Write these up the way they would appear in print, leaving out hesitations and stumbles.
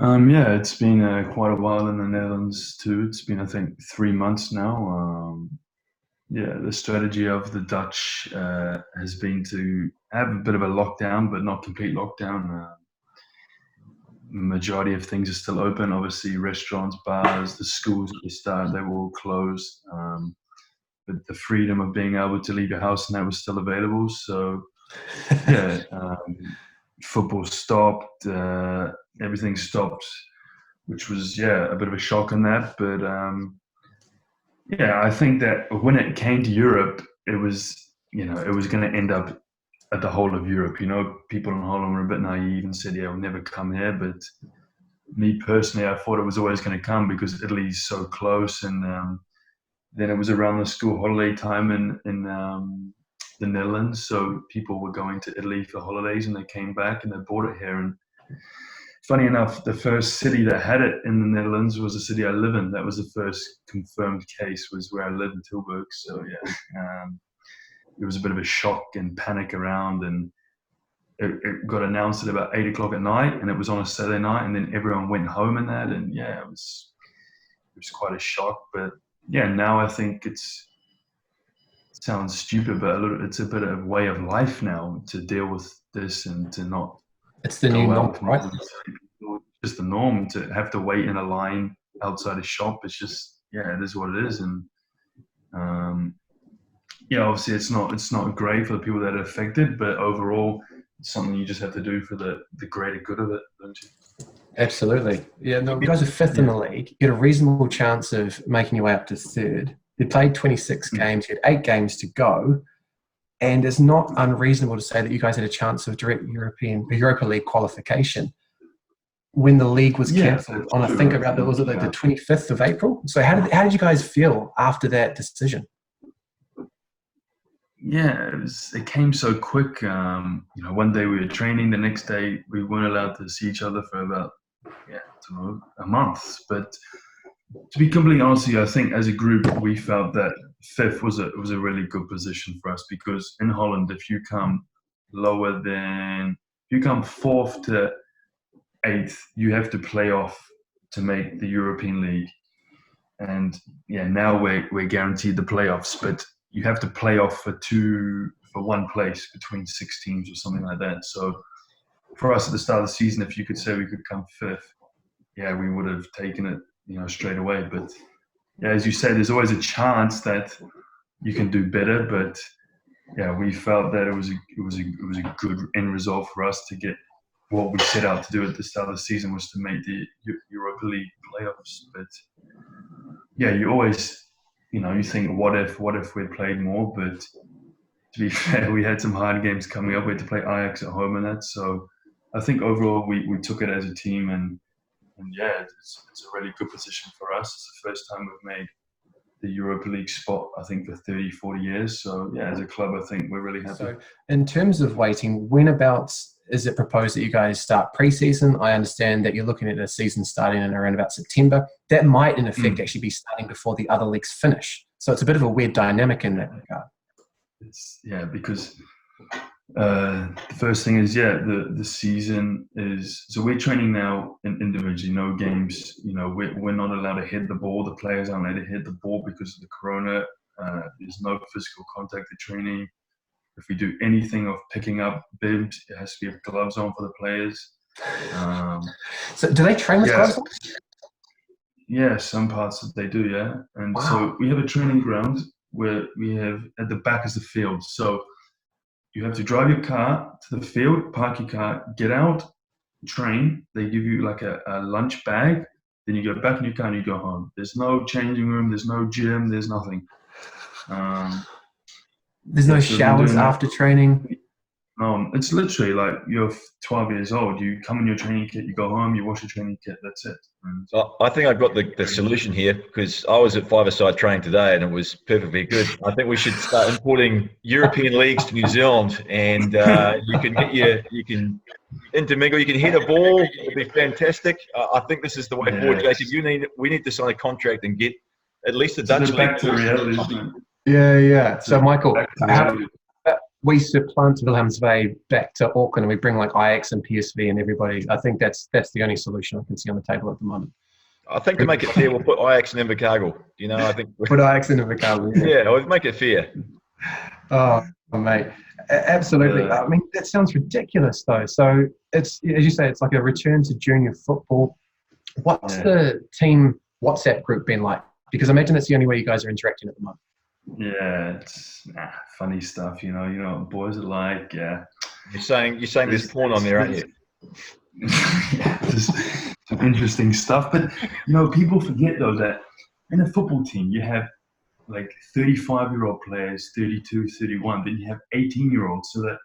Yeah, it's been quite a while in the Netherlands too. It's been, I think, 3 months now. Yeah, the strategy of the Dutch has been to have a bit of a lockdown, but not complete lockdown. Majority of things are still open. Obviously, restaurants, bars, the schools at the start, they were all closed. But the freedom of being able to leave your house and that was still available. So yeah, football stopped, everything stopped, which was yeah a bit of a shock on that. But yeah, I think that when it came to Europe, it was it was going to end up at the whole of Europe. People in Holland were a bit naive and said, "Yeah, we'll never come here." But me personally, I thought it was always going to come because Italy's so close, and then it was around the school holiday time in the Netherlands, so people were going to Italy for holidays, and they came back and they bought it here. And funny enough, the first city that had it in the Netherlands was the city I live in. That was the first confirmed case, was where I live in Tilburg. So yeah, it was a bit of a shock and panic around, and it got announced at about 8 o'clock at night, and it was on a Saturday night, and then everyone went home and that, and yeah, it was quite a shock. But yeah, now I think it sounds stupid, but it's a bit of a way of life now to deal with this and to not It's the new go norm, out and right? just the norm to have to wait in a line outside a shop. It's just yeah, it is what it is. And um, yeah, obviously it's not great for the people that are affected, but overall it's something you just have to do for the greater good of it, don't you? Absolutely. Yeah, no, you guys are fifth in Yeah. the league. You had a reasonable chance of making your way up to third. You played 26 Mm. games, you had 8 games to go. And it's not unreasonable to say that you guys had a chance of direct Europa League qualification when the league was Yeah, cancelled that's on, I think, true. I about the, think was it like the yeah. 25th of April? So how did you guys feel after that decision? Yeah, it came so quick. One day we were training, the next day we weren't allowed to see each other for about yeah, I don't know, a month. But to be completely honest with you, I think as a group we felt that fifth was a really good position for us because in Holland, if you come fourth to eighth, you have to play off to make the European League. And yeah, now we're guaranteed the playoffs, but you have to play off for one place between six teams or something like that. So for us at the start of the season, if you could say we could come fifth, yeah, we would have taken it, straight away. But yeah, as you say, there's always a chance that you can do better. But yeah, we felt that it was a good end result for us to get what we set out to do at the start of the season was to make the Europa League playoffs. But yeah, you always, you think, what if we played more? But to be fair, we had some hard games coming up. We had to play Ajax at home and that. So I think overall we took it as a team, and yeah, it's a really good position for us. It's the first time we've made the Europa League spot, I think, for 30, 40 years. So yeah, as a club, I think we're really happy. So, in terms of waiting, when about is it proposed that you guys start pre-season? I understand that you're looking at a season starting in around about September. That might, in effect, Mm. actually be starting before the other leagues finish. So it's a bit of a weird dynamic in that regard. It's yeah, because the first thing is yeah, the season is so we're training now individually, no games. We're not allowed to hit the ball. The players aren't allowed to hit the ball because of the corona. There's no physical contact at training. If we do anything of picking up bibs, it has to be with gloves on for the players. Um, So do they train with yeah, gloves on? yeah, some parts that they do, yeah. And so Wow. we have a training ground where we have at the back is the field. So you have to drive your car to the field, park your car, get out, train. They give you like a lunch bag. Then you go back in your car and you go home. There's no changing room. There's no gym. There's nothing. Um, There's yeah, no so we've been showers doing that. after training. It's literally like you're 12 years old. You come in your training kit, you go home, you wash your training kit. That's it. And I think I've got the solution here because I was at five-a-side training today and it was perfectly good. I think we should start importing European leagues to New Zealand, and you can intermingle, you can hit a ball. It'd be fantastic. I think this is the way forward, yeah, Jacob. We need to sign a contract and get at least the it's a Dutch bit league. back to reality, isn't it? Yeah, yeah. It's a So, Michael, back to how, reality. we supplant Wilhelmsvee back to Auckland and we bring like Ajax and PSV and everybody, I think that's the only solution I can see on the table at the moment. I think to make it fair, we'll put Ajax and Invercargill. You know, I think. Put Ajax in Invercargill. Yeah, we'll make it fair. Oh, mate, absolutely. Yeah. I mean, that sounds ridiculous, though. So it's, as you say, it's like a return to junior football. What's the team WhatsApp group been like? Because I imagine that's the only way you guys are interacting at the moment. Yeah, it's funny stuff. You know what boys are like. Yeah, You're saying there's porn on there, aren't you? Yeah, just some interesting stuff. But people forget though that in a football team you have like 35-year-old players, 32, 31. Then you have 18-year-olds, so that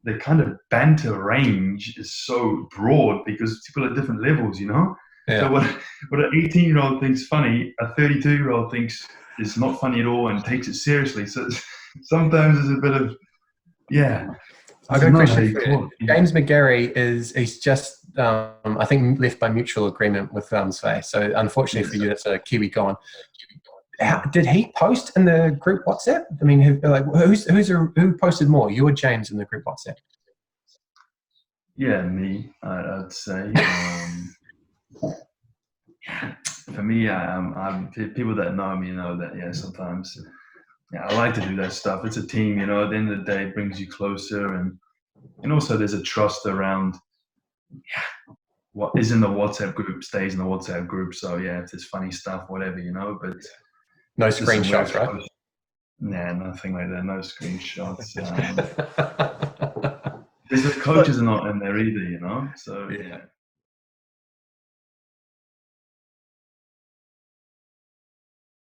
the kind of banter range is so broad because people are different levels. Yeah. So what an 18-year-old thinks funny, a 32-year-old thinks is not funny at all and takes it seriously. So sometimes there's a bit of I got a question for you. James McGarry he's just I think left by mutual agreement with Svay. So unfortunately for you, that's a Kiwi gone. Did he post in the group WhatsApp? I mean, who posted more, you or James, in the group WhatsApp? Yeah, me. I'd say. For me, people that know me know that. Yeah, sometimes. Yeah, I like to do that stuff. It's a team, at the end of the day, it brings you closer, and also there's a trust around what is in the WhatsApp group stays in the WhatsApp group. So yeah, if there's funny stuff, whatever, but no screenshots, right? Nah, nothing like that. No screenshots. Because the coaches are not in there either, So yeah.